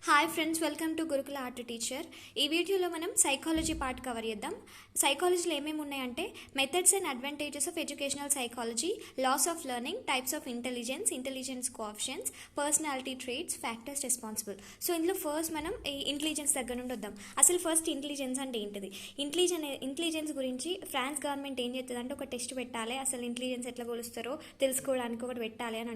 Hi friends, welcome to గురుకుల art teacher. ఈ వీడియోలో మనం సైకాలజీ పార్ట్ కవర్ చేద్దాం. సైకాలజీలో ఏమేమి ఉన్నాయంటే methods and advantages of educational psychology, laws of learning, types of intelligence coefficients, personality traits, factors responsible. So ఇందులో ఫస్ట్ మనం ఈ ఇంటెలిజెన్స్ దగ్గర నుండి వద్దాం. అసలు ఫస్ట్ ఇంటెలిజెన్స్ అంటే ఏంటిది? ఇంటెలిజెన్స్ గురించి ఫ్రాన్స్ గవర్నమెంట్ ఏం చేస్తుంది అంటే ఒక టెస్ట్ పెట్టాలి, అసలు ఇంటెలిజెన్స్ ఎట్లా కొలుస్తారో తెలుసుకోవడానికి ఒకటి పెట్టాలి అని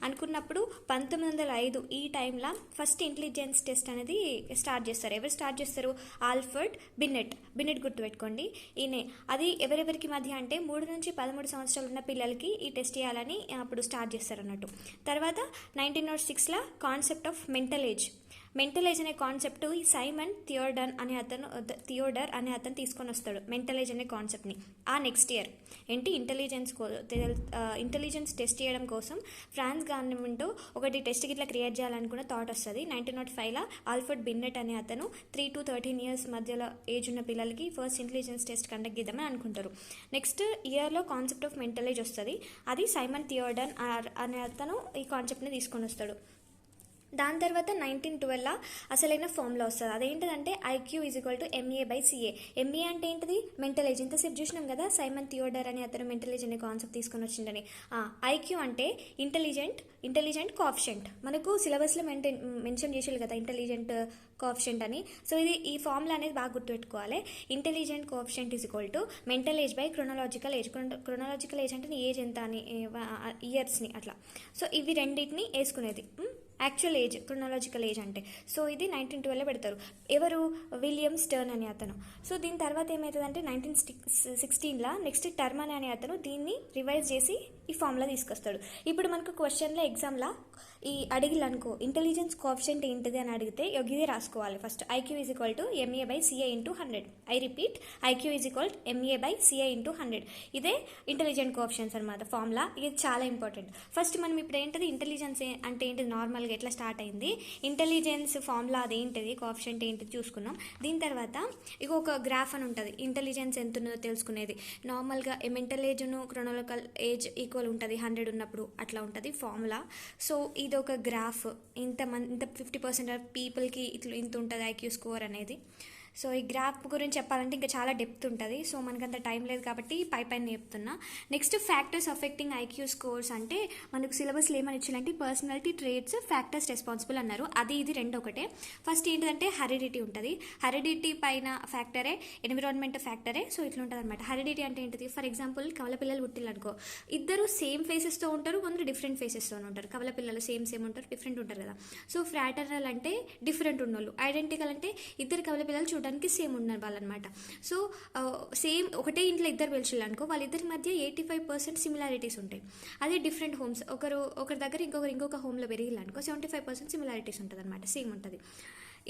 అనుకున్నప్పుడు 1905 ఈ టైంలో ఫస్ట్ ఇంటెలిజెన్స్ టెస్ట్ అనేది స్టార్ట్ చేస్తారు. ఎవరు స్టార్ట్ చేస్తారు? ఆల్ఫర్డ్ బిన్నెట్ గుర్తుపెట్టుకోండి. ఈయనే అది ఎవరెవరికి మధ్య అంటే 3 నుంచి 13 సంవత్సరాలు ఉన్న పిల్లలకి ఈ టెస్ట్ చేయాలని అప్పుడు స్టార్ట్ చేస్తారు అన్నట్టు. తర్వాత 1906లో కాన్సెప్ట్ ఆఫ్ మెంటల్ ఏజ్ అనే కాన్సెప్ట్ ఈ సైమన్ థియోడర్ అనే అతను తీసుకొని వస్తాడు మెంటల్ ఏజ్ అనే కాన్సెప్ట్ని. ఆ నెక్స్ట్ ఇయర్ ఏంటి ఇంటెలిజెన్స్ టెస్ట్ చేయడం కోసం ఫ్రాన్స్ గవర్నమెంట్ ఒకటి టెస్ట్ ఇట్లా క్రియేట్ చేయాలనుకున్న థాట్ వస్తుంది. 1905లో ఆల్ఫర్డ్ బిన్నెట్ అనే అతను 3 to 13 years మధ్యలో ఏజ్ ఉన్న పిల్లలకి ఫస్ట్ ఇంటెలిజెన్స్ టెస్ట్ కండక్ట్ చేద్దామని అనుకుంటారు. నెక్స్ట్ ఇయర్లో కాన్సెప్ట్ ఆఫ్ మెంటల్ ఏజ్ వస్తుంది. అది సైమన్ థియోడర్ అనే అతను ఈ కాన్సెప్ట్ని తీసుకొని వస్తాడు. దాని తర్వాత 1912 అసలైన ఫార్ములా వస్తుంది. అదేంటిదంటే ఐక్యూ =MA/CA. MA అంటే ఏంటిది? Mental age. ఇంతసేపు చూసినాం కదా సైమన్ థియోడర్ అని అతను మెంటల్ ఏజ్ అనే కాన్సెప్ట్ తీసుకొని వచ్చిందని. ఐక్యూ అంటే ఇంటెలిజెంట్ కోఎఫిషియెంట్. మనకు సిలబస్లో మెన్షన్ చేసేది కదా ఇంటెలిజెంట్ కోఎఫిషియెంట్ అని. సో ఇది ఈ ఫార్ములా అనేది బాగా గుర్తుపెట్టుకోవాలి. Intelligent coefficient mental age by chronological age. Chronological age అంటే ఏజ్ ఎంత అని, ఇయర్స్ని అట్లా. సో ఇవి రెండింటిని వేసుకునేది యాక్చువల్ ఏజ్, క్రొనాలజికల్ ఏజ్ అంటే. సో ఇది 1912 పెడతారు. ఎవరు? విలియం స్టర్న్ అనే అతను. సో దీని తర్వాత ఏమవుతుందంటే 1916లో నెక్స్ట్ టర్మన్ అనే అతను దీన్ని రివైజ్ చేసి ఈ ఫార్ములా తీసుకొస్తాడు. ఇప్పుడు మనకు క్వశ్చన్లో ఎగ్జామ్లో ఈ అడిగిలు అనుకో ఇంటెలిజెన్స్ కోఎఫిషియెంట్ ఏంటిది అని అడిగితే ఇది రాసుకోవాలి first. IQ =MA/CA × 100. I repeat, IQ =MA/CA × 100. ఇదే ఇంటెలిజెంట్ కోఎఫిషియెంట్స్ అనమాట ఫార్ములా. ఇది చాలా ఇంపార్టెంట్. ఫస్ట్ మనం ఇప్పుడు ఏంటిది ఇంటెలిజెన్స్ అంటే ఏంటిది, నార్మల్గా ఎట్లా స్టార్ట్ అయింది, ఇంటెలిజెన్స్ ఫార్ములా అదేంటిది, కోఎఫిషియెంట్ ఏంటిది చూసుకున్నాం. దీని తర్వాత ఒక గ్రాఫ్ అని ఉంటుంది ఇంటెలిజెన్స్ ఎంత ఉన్నదో తెలుసుకునేది. నార్మల్గా మెంటల్ ఏజ్ను క్రొనాలజికల్ ఏజ్ ఈక్వల్ ఉంటుంది 100 ఉన్నప్పుడు, అట్లా ఉంటుంది ఫార్ములా. సో ఇది ఒక గ్రాఫ్, ఇంత 50% ఆఫ్ పీపుల్కి ఇంత ఉంటుంది ఐక్యూ స్కోర్ అనేది. సో ఈ గ్రాఫ్ గురించి చెప్పాలంటే ఇంకా చాలా డెప్త్ ఉంటుంది. సో మనకంత టైం లేదు కాబట్టి పైన చెప్తున్నా. Next factors affecting IQ scores అంటే మనకు సిలబస్లో ఏమని ఇచ్చారంటే పర్సనాలిటీ ట్రేట్స్, ఫ్యాక్టర్స్ రెస్పాన్సిబుల్ అన్నారు. అది ఇది రెండు ఒకటే. ఫస్ట్ ఏంటంటే హెరిడిటీ ఉంటుంది. హెరిడిటీ పైన ఫ్యాక్టరే, ఎన్విరాన్మెంట్ ఫ్యాక్టరే. సో ఇట్లా ఉంటుంది అనమాట. హెరిడిటీ అంటే ఏంటిది? ఫర్ ఎగ్జాంపుల్ కవల పిల్లలు పుట్టిల్లనుకో, ఇద్దరు సేమ్ ఫేసెస్తో ఉంటారు, కొందరు డిఫరెంట్ ఫేసెస్తో ఉంటారు. కవల పిల్లలు సేమ్ ఉంటారు, డిఫరెంట్ ఉంటారు కదా. సో ఫ్రాటర్నల్ అంటే డిఫరెంట్ ఉన్నోళ్ళు. ఐడెంటికల్ అంటే ఇద్దరు కవల పిల్లలు చూడడానికి సేమ్ ఉన్న వాళ్ళనమాట. సో సేమ్ ఒకటే ఇంట్లో ఇద్దరు పిలిచిల్లు అనుకో, వాళ్ళిద్దరి మధ్య 85% సిమిలారిటీస్ ఉంటాయి. అదే డిఫరెంట్ హోమ్స్, ఒకరి దగ్గర ఇంకొక హోమ్లో పెరిగిల్లు అనుకో 75% సిమిలారిటీస్ ఉంటుంది అనమాట, సేమ్ ఉంటుంది.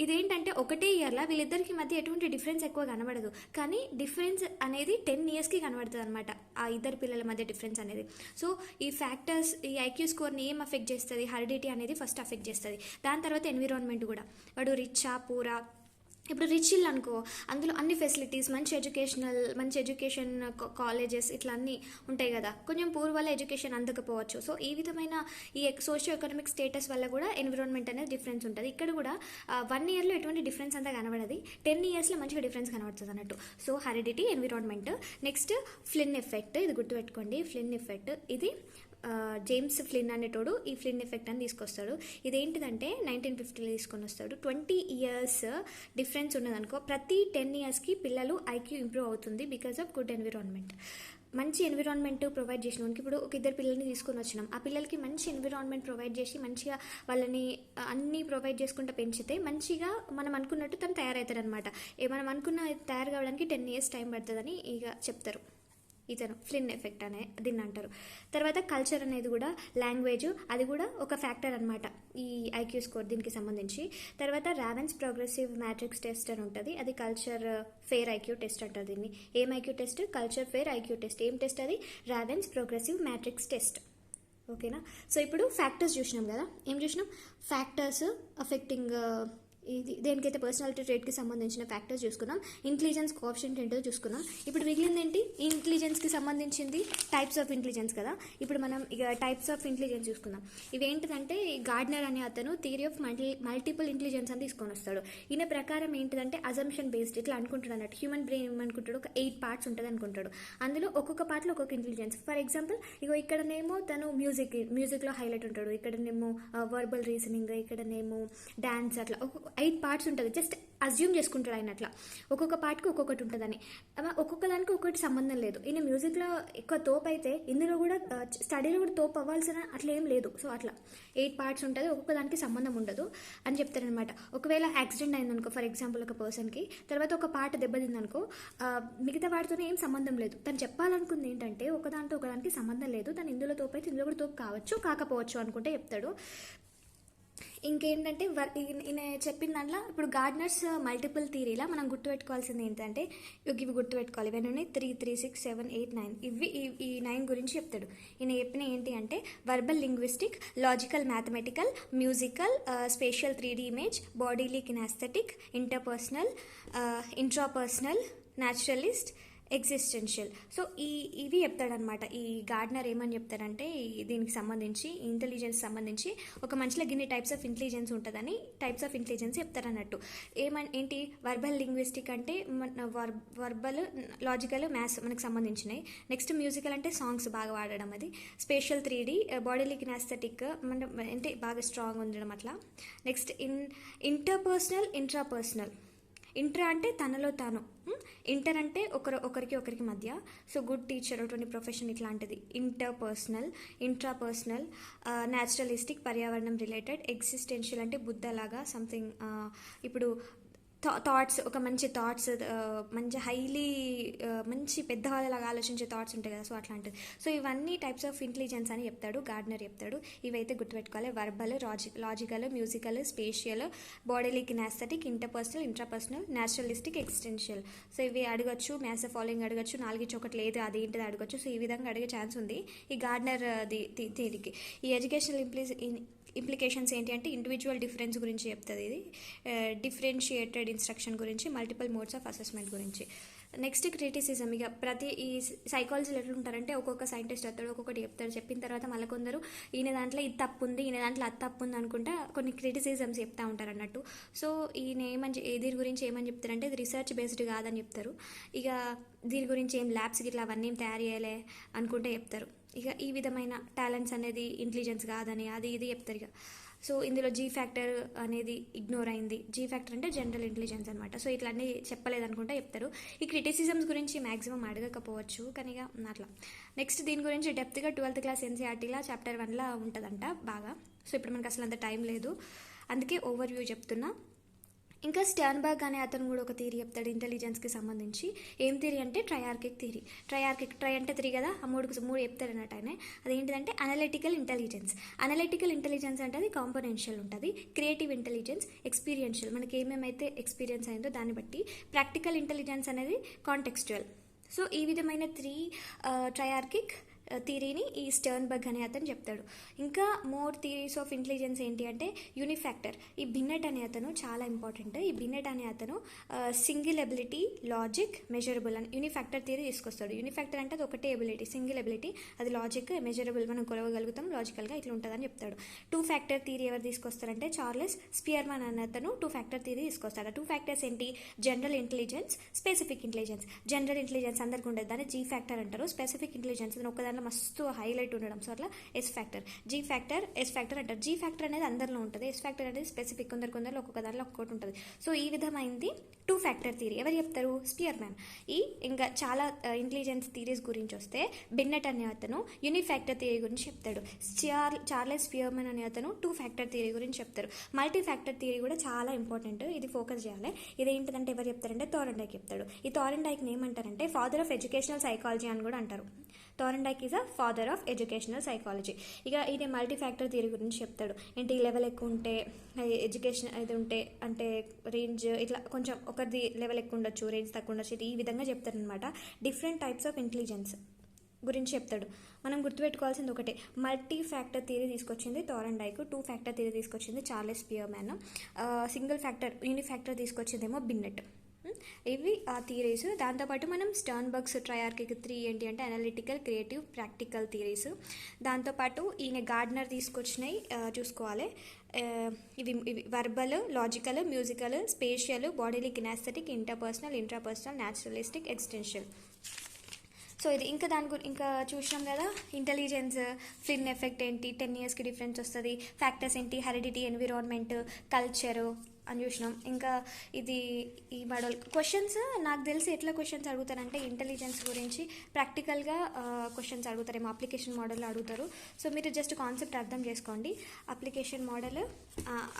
ఇదేంటంటే ఒకటే ఇయర్లో వీళ్ళిద్దరికి మధ్య ఎటువంటి డిఫరెన్స్ ఎక్కువ కనబడదు, కానీ డిఫరెన్స్ అనేది 10 yearsకి కనబడుతుంది అనమాట ఆ ఇద్దరు పిల్లల మధ్య డిఫరెన్స్ అనేది. సో ఈ ఫ్యాక్టర్స్ ఈ ఐక్యూ స్కోర్ని ఏం అఫెక్ట్ చేస్తుంది? హెరిడిటీ అనేది ఫస్ట్ అఫెక్ట్ చేస్తుంది. దాని తర్వాత ఎన్విరాన్మెంట్ కూడా. వాడు రిచ్చా పూరా, ఇప్పుడు రిచ్ ఇల్లు అనుకో, అందులో అన్ని ఫెసిలిటీస్, మంచి ఎడ్యుకేషన్ కాలేజెస్ ఇట్లా అన్నీ ఉంటాయి కదా. కొంచెం పూర్ వల్ల ఎడ్యుకేషన్ అందకపోవచ్చు. సో ఈ విధమైన ఈ సోషియో ఎకనామిక్ స్టేటస్ వల్ల కూడా ఎన్విరాన్మెంట్ అనేది డిఫరెన్స్ ఉంటుంది. ఇక్కడ కూడా 1 yearలో ఎటువంటి డిఫరెన్స్ అంతా కనబడది, 10 yearsలో మంచిగా డిఫరెన్స్ కనబడుతుంది అన్నట్టు. So heredity, environment. Next Flynn effect, ఇది గుర్తుపెట్టుకోండి. ఫ్లిన్ ఎఫెక్ట్ ఇది జేమ్స్ ఫ్లిన్ అనేటోడు ఈ ఫ్లిన్ ఎఫెక్ట్ అని తీసుకొస్తాడు. ఇదేంటిదంటే 1950లో తీసుకొని వస్తాడు. 20 years డిఫరెన్స్ ఉన్నదనుకో, ప్రతి 10 yearsకి పిల్లలు ఐక్యూ ఇంప్రూవ్ అవుతుంది బికాస్ ఆఫ్ గుడ్ ఎన్విరాన్మెంట్. మంచి ఎన్విరాన్మెంట్ ప్రొవైడ్ చేసిన వానికి, ఇప్పుడు ఒక ఇద్దరు పిల్లల్ని తీసుకొని వచ్చినాం, ఆ పిల్లలకి మంచి ఎన్విరాన్మెంట్ ప్రొవైడ్ చేసి మంచిగా వాళ్ళని అన్నీ ప్రొవైడ్ చేసుకుంటూ పెంచితే మంచిగా మనం అనుకున్నట్టు తను తయారవుతాడు అనమాట. మనం అనుకున్న తయారు కావడానికి 10 years టైం పడుతుందని ఇక చెప్తారు. ఇతను ఫ్లిన్ ఎఫెక్ట్ అనే దీన్ని అంటారు. తర్వాత కల్చర్ అనేది కూడా, లాంగ్వేజ్ అది కూడా ఒక ఫ్యాక్టర్ అనమాట ఈ ఐక్యూ స్కోర్ దీనికి సంబంధించి. తర్వాత రావెన్స్ ప్రోగ్రెసివ్ మ్యాట్రిక్స్ టెస్ట్ అని ఉంటుంది. అది కల్చర్ ఫెయిర్ ఐక్యూ టెస్ట్ అంటారు దీన్ని. ఏం IQ test? Culture fair IQ test. ఏం టెస్ట్ అది? Raven's progressive matrices test. ఓకేనా. సో ఇప్పుడు ఫ్యాక్టర్స్ చూసినాం కదా. ఏం చూసినాం? ఫ్యాక్టర్స్ అఫెక్టింగ్ ఇది దేనికైతే పర్సనాలిటీ ట్రేట్కి సంబంధించిన ఫ్యాక్టర్స్ చూసుకున్నాం. ఇంటెలిజెన్స్ కోఎఫిషియంట్ ఏంటో చూసుకున్నాం. ఇప్పుడు మిగిలింది ఏంటి? ఇంటెలిజెన్స్కి సంబంధించింది టైప్స్ ఆఫ్ ఇంటెలిజెన్స్ కదా. ఇప్పుడు మనం ఇక టైప్స్ ఆఫ్ ఇంటెలిజెన్స్ చూసుకుందాం. ఇవేంటిదంటే గార్డ్నర్ అనే అతను థియరీ ఆఫ్ మల్టిపుల్ ఇంటెలిజెన్స్ అని తీసుకొని వస్తాడు. ఈయన ప్రకారం ఏంటిదంటే అజంప్షన్ బేస్డ్ ఇట్లా అనుకుంటాడు అన్నట్టు. హ్యూమన్ బ్రెయిన్ ఏమనుకుంటాడు, ఒక 8 పార్ట్స్ ఉంటుంది అనుకుంటాడు. అందులో ఒక్కొక్క పార్ట్లో ఒక్కొక్క ఇంటెలిజెన్స్. ఫర్ ఎగ్జాంపుల్ ఇగో ఇక్కడనేమో తను మ్యూజిక్లో హైలైట్ ఉంటాడు, ఇక్కడనేమో వర్బల్ రీజనింగ్, ఇక్కడనేమో డాన్స్, అట్లా 8 పార్ట్స్ ఉంటుంది. జస్ట్ అజ్యూమ్ చేసుకుంటాడు ఆయన అట్లా. ఒక్కొక్క పార్ట్కి ఒక్కొక్కటి ఉంటుందని. ఒక్కొక్క దానికి ఒక్కటి సంబంధం లేదు. ఈయన మ్యూజిక్లో ఎక్కువ తోపు అయితే ఇందులో కూడా స్టడీలో కూడా తోపు అవ్వాల్సిన అట్లా ఏం లేదు. సో అట్లా 8 పార్ట్స్ ఉంటుంది, ఒక్కొక్క దానికి సంబంధం ఉండదు అని చెప్తారనమాట. ఒకవేళ యాక్సిడెంట్ అయిందనుకో, ఫర్ ఎగ్జాంపుల్ ఒక పర్సన్కి, తర్వాత ఒక పార్ట్ దెబ్బతిందనుకో, మిగతా వాటితోనే ఏం సంబంధం లేదు. తను చెప్పాలనుకుంది ఏంటంటే ఒకదాంతో ఒకదానికి సంబంధం లేదు, తను ఇందులో తోపు అయితే ఇందులో కూడా తోపు కావచ్చు కాకపోవచ్చు అనుకుంటే చెప్తాడు. ఇంకేంటంటే ఈయన చెప్పిన దాంట్లో ఇప్పుడు గార్డ్నర్స్ మల్టిపుల్ థియరీలా మనం గుర్తుపెట్టుకోవాల్సింది ఏంటంటే ఇవి గుర్తుపెట్టుకోవాలి. ఇవన్నీ 3, 3, 6, 7, 8, 9 ఇవి ఈ 9 గురించి చెప్తాడు. ఈయన చెప్పిన ఏంటి అంటే verbal linguistic, logical mathematical, musical, spatial 3D image, bodily kinaesthetic, interpersonal, intrapersonal, naturalist, existential. So ఇవి చెప్తాడనమాట. ఈ గార్డ్నర్ ఏమని చెప్తాడంటే దీనికి సంబంధించి ఇంటెలిజెన్స్ సంబంధించి ఒక మనిషిలో గిన్ని టైప్స్ ఆఫ్ ఇంటెలిజెన్స్ ఉంటుందని టైప్స్ ఆఫ్ ఇంటెలిజెన్స్ చెప్తారన్నట్టు. ఏంటి వర్బల్ లింగ్విస్టిక్ అంటే వర్బల్, లాజికల్, మ్యాథ్స్ మనకు సంబంధించినవి. నెక్స్ట్ మ్యూజికల్ అంటే సాంగ్స్ బాగా వాడడం, అది. స్పేషియల్ 3D, బాడీలీ కినాస్థెటిక్ అంటే బాగా స్ట్రాంగ్ ఉండడం అట్లా. Next interpersonal, intrapersonal. ఇంట్రా అంటే తనలో తాను, ఇంటర్ అంటే ఒకరికి మధ్య. సో గుడ్ టీచర్, అటువంటి ప్రొఫెషన్ ఇట్లాంటిది. ఇంటర్పర్సనల్, ఇంట్రాపర్సనల్, న్యాచురలిస్టిక్ పర్యావరణం రిలేటెడ్, ఎగ్జిస్టెన్షియల్ అంటే బుద్ధలాగా సంథింగ్. ఇప్పుడు థాట్స్, ఒక మంచి థాట్స్, మంచి హైలీ మంచి పెద్దవాళ్ళలాగా ఆలోచించే థాట్స్ ఉంటాయి కదా, సో అట్లాంటిది. సో ఇవన్నీ టైప్స్ ఆఫ్ ఇంటెలిజెన్స్ అని చెప్తాడు, గార్డ్నర్ చెప్తాడు. ఇవైతే గుర్తుపెట్టుకోవాలి: verbal, logical, musical, spatial, bodily kinaesthetic, interpersonal, intrapersonal, naturalistic, existential. So ఇవి అడగచ్చు, మ్యాథ్స్ ఫాలోయింగ్ అడగచ్చు, 4 ఒకటి లేదు అదేంటిది అడగచ్చు. సో ఈ విధంగా అడిగే ఛాన్స్ ఉంది ఈ గార్డ్నర్ థియరీకి. ఈ ఎడ్యుకేషనల్ ఇంప్లికేషన్స్ ఏంటి అంటే ఇండివిజువల్ డిఫరెన్స్ గురించి చెప్తుంది ఇది, డిఫరెన్షియేటెడ్ ఇన్స్ట్రక్షన్ గురించి, మల్టిపుల్ మోడ్స్ ఆఫ్ అసెస్మెంట్ గురించి. Next criticism. ఇక ప్రతి ఈ సైకాలజీలో ఎట్లా ఉంటారంటే ఒక్కొక్క సైంటిస్ట్ వస్తాడు, ఒక్కొక్కటి చెప్తాడు. చెప్పిన తర్వాత మళ్ళీ కొందరు ఈయన దాంట్లో ఇది తప్పు ఉంది, ఈయన దాంట్లో అది తప్పు ఉంది అనుకుంటా కొన్ని క్రిటిసిజమ్స్ చెప్తా ఉంటారు అన్నట్టు. సో ఈయన దీని గురించి ఏమని చెప్తారంటే ఇది రీసెర్చ్ బేస్డ్ కాదని చెప్తారు. ఇక దీని గురించి ఏం ల్యాబ్స్కి ఇట్లా అవన్నీ తయారు చేయలే అనుకుంటే చెప్తారు. ఇక ఈ విధమైన టాలెంట్స్ అనేది ఇంటెలిజెన్స్ కాదని అది ఇది చెప్తారు. ఇక సో ఇందులో జీ ఫ్యాక్టర్ అనేది ఇగ్నోర్ అయింది. జీ ఫ్యాక్టర్ అంటే జనరల్ ఇంటెలిజెన్స్ అనమాట. సో ఇట్లా అన్నీ చెప్పలేదనుకుంటే చెప్తారు. ఈ క్రిటిసిజమ్స్ గురించి మ్యాక్సిమం అడగకపోవచ్చు కానీ ఇక అట్లా. నెక్స్ట్ దీని గురించి డెప్త్గా 12th క్లాస్ ఎన్సీఆర్టీలో చాప్టర్ 1లో ఉంటుందంట బాగా. సో ఇప్పుడు మనకు అసలు అంత టైం లేదు, అందుకే ఓవర్ వ్యూ చెప్తున్నా. ఇంకా స్టర్న్బర్గ్ అనే అతను కూడా ఒక థియరీ చెప్తాడు ఇంటెలిజెన్స్కి సంబంధించి. ఏం థియరీ అంటే ట్రయార్కిక్ థియరీ. ట్రై అంటే 3 కదా, ఆ మూడు చెప్తాడు అన్నట్టు ఆయన. అదేంటిదంటే అనలిటికల్ ఇంటెలిజెన్స్. అనలిటికల్ ఇంటెలిజెన్స్ అంటే అది కాంపోనెన్షియల్ ఉంటుంది. క్రియేటివ్ ఇంటెలిజెన్స్ ఎక్స్పీరియన్షియల్, మనకి ఏమేమైతే ఎక్స్పీరియన్స్ అయిందో దాన్ని బట్టి. ప్రాక్టికల్ ఇంటెలిజెన్స్ అనేది కాంటెక్స్చువల్. సో ఈ విధమైన 3 ట్రయార్కిక్ థియరీని ఈ స్టర్న్బర్గ్ అనే అతను చెప్తాడు. ఇంకా మోర్ థియరీస్ ఆఫ్ ఇంటెలిజెన్స్ ఏంటి అంటే యూనిఫ్యాక్టర్. ఈ బిన్నెట్ అనే అతను చాలా ఇంపార్టెంట్. ఈ బిన్నెట్ అనే అతను సింగిల్ ఎబిలిటీ, లాజిక్, మెజరబుల్ అని యూనిఫ్యాక్టర్ థియరీ తీసుకొస్తాడు. యూనిఫ్యాక్టర్ అంటే అది ఒకటే ఎబిలిటీ, సింగిల్ ఎబిలిటీ, అది లాజిక్, మెజరబుల్, మనం కొలవగలుగుతాం, లాజికల్గా ఇట్లా ఉంటుందని చెప్తాడు. 2 ఫ్యాక్టర్ థియరీ ఎవరు తీసుకొస్తారంటే చార్లెస్ స్పియర్మన్ అనే అతను 2 ఫ్యాక్టర్ థియరీ తీసుకొస్తాడు. 2 ఫ్యాక్టర్స్ ఏంటి? General intelligence, specific intelligence. General intelligence అందరికీ ఉండదు, దాన్ని జీ ఫ్యాక్టర్ అంటారు. స్పెసిఫిక్ ఇంటెలిజెన్స్ ఒకదాని మస్తు హైలైట్ ఉండడం, సో అట్లా S factor. G factor, S factor అంటారు. జీ ఫ్యాక్టర్ అనేది అందరిలో ఉంటుంది, ఎస్ ఫ్యాక్టర్ అనేది స్పెసిఫిక్, కొందరిలో ఒక్కొక్క దానిలో ఒక్కొక్కటి ఉంటుంది. సో ఈ విధమైంది 2 ఫ్యాక్టర్ థియరీ. ఎవరు చెప్తారు? స్పియర్మ్యాన్. ఇంకా చాలా ఇంటెలిజెన్స్ థియరీస్ గురించి వస్తే బిన్నెట్ అనే అతను యూనిఫ్యాక్టర్ థియరీ గురించి చెప్తాడు. చార్లెస్ స్పియర్మ్యాన్ అనే అతను 2 ఫ్యాక్టర్ థియరీ గురించి చెప్తారు. మల్టీ ఫ్యాక్టర్ థియరీ కూడా చాలా ఇంపార్టెంట్, ఇది ఫోకస్ చేయాలి. ఇదేంటిదంటే ఎవరు చెప్తారంటే థారెన్డైక్ చెప్తాడు. ఈ థారెన్డైక్ని ఏమంటారంటే ఫాదర్ ఆఫ్ ఎడ్యుకేషనల్ సైకాలజీ అని కూడా అంటారు. Thorndike is a father of educational psychology. ఇక ఈయన మల్టీ ఫ్యాక్టర్ థియరీ గురించి చెప్తాడు. ఏంటి లెవెల్ ఎక్కువ ఉంటే ఎడ్యుకేషన్ అది ఉంటే అంటే రేంజ్ ఇట్లా కొంచెం ఒకరిది లెవెల్ ఎక్కువ ఉండొచ్చు, రేంజ్ తక్కువ ఉండొచ్చు, ఈ విధంగా చెప్తారనమాట. డిఫరెంట్ టైప్స్ ఆఫ్ ఇంటెలిజెన్స్ గురించి చెప్తాడు. మనం గుర్తుపెట్టుకోవాల్సింది ఒకటే, మల్టీ ఫ్యాక్టర్ థియరీ తీసుకొచ్చింది థార్న్డైక్, 2 ఫ్యాక్టర్ థియరీ తీసుకొచ్చింది Charles Spearman, single factor unifactor తీసుకొచ్చిందేమో బిన్నెట్. ఇవి ఆ థియరీస్. దాంతోపాటు మనం స్టర్న్బర్గ్స్ ట్రయార్కిక్ 3 ఏంటి అంటే అనలిటికల్, క్రియేటివ్, ప్రాక్టికల్ థియరీస్. దాంతోపాటు ఈయన గార్డ్నర్ తీసుకొచ్చినాయి చూసుకోవాలి. ఇవి verbal, logical, musical, spatial, bodily kinaesthetic, interpersonal, intrapersonal, naturalistic, existential. So ఇది ఇంకా ఇంకా చూసినాం కదా, ఇంటెలిజెన్స్, ఫ్లిన్ ఎఫెక్ట్ ఏంటి, 10 yearsకి డిఫరెన్స్ వస్తుంది, ఫ్యాక్టర్స్ ఏంటి, హెరిడిటీ, ఎన్విరాన్మెంట్, కల్చరు అని చూసినాం. ఇంకా ఇది ఈ మోడల్ క్వశ్చన్స్ నాకు తెలిసి ఎట్లా క్వశ్చన్స్ అడుగుతారంటే ఇంటెలిజెన్స్ గురించి ప్రాక్టికల్గా క్వశ్చన్స్ అడుగుతారేమో, అప్లికేషన్ మోడల్ అడుగుతారు. సో మీరు జస్ట్ కాన్సెప్ట్ అర్థం చేసుకోండి. అప్లికేషన్ మోడల్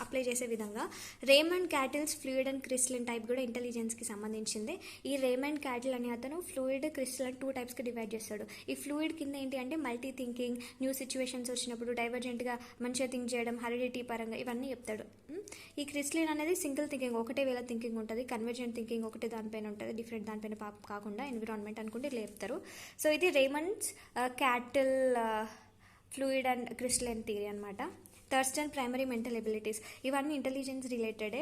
అప్లై చేసే విధంగా. Raymond cattles fluid and crystalline type కూడా ఇంటెలిజెన్స్కి సంబంధించింది. ఈ రేమండ్ క్యాటిల్ అనే అతను ఫ్లూయిడ్, క్రిస్టలిన్ 2 టైప్స్కి డివైడ్ చేస్తాడు. ఈ ఫ్లూయిడ్ కింద ఏంటి అంటే మల్టీ థింకింగ్, న్యూ సిచ్యువేషన్స్ వచ్చినప్పుడు డైవర్జెంట్గా మంచిగా థింక్ చేయడం, హెరిడిటీ పరంగా ఇవన్నీ చెప్తాడు. ఈ క్రిస్టలిన్ అనేది సింగిల్ థింకింగ్, ఒకటే వేళ థింకింగ్ ఉంటుంది. కన్వర్జెంట్ థింకింగ్ ఒకటే దానిపైన ఉంటుంది, డిఫరెంట్ దానిపైన కాకుండా ఎన్విరాన్మెంట్ అనుకుంటే ఇట్లా చెప్తారు. సో ఇది Raymond's Cattell fluid and crystalline theory అనమాట. థర్స్టన్ ప్రైమరీ మెంటల్ ఎబిలిటీస్, ఇవన్నీ ఇంటెలిజెన్స్ రిలేటెడే.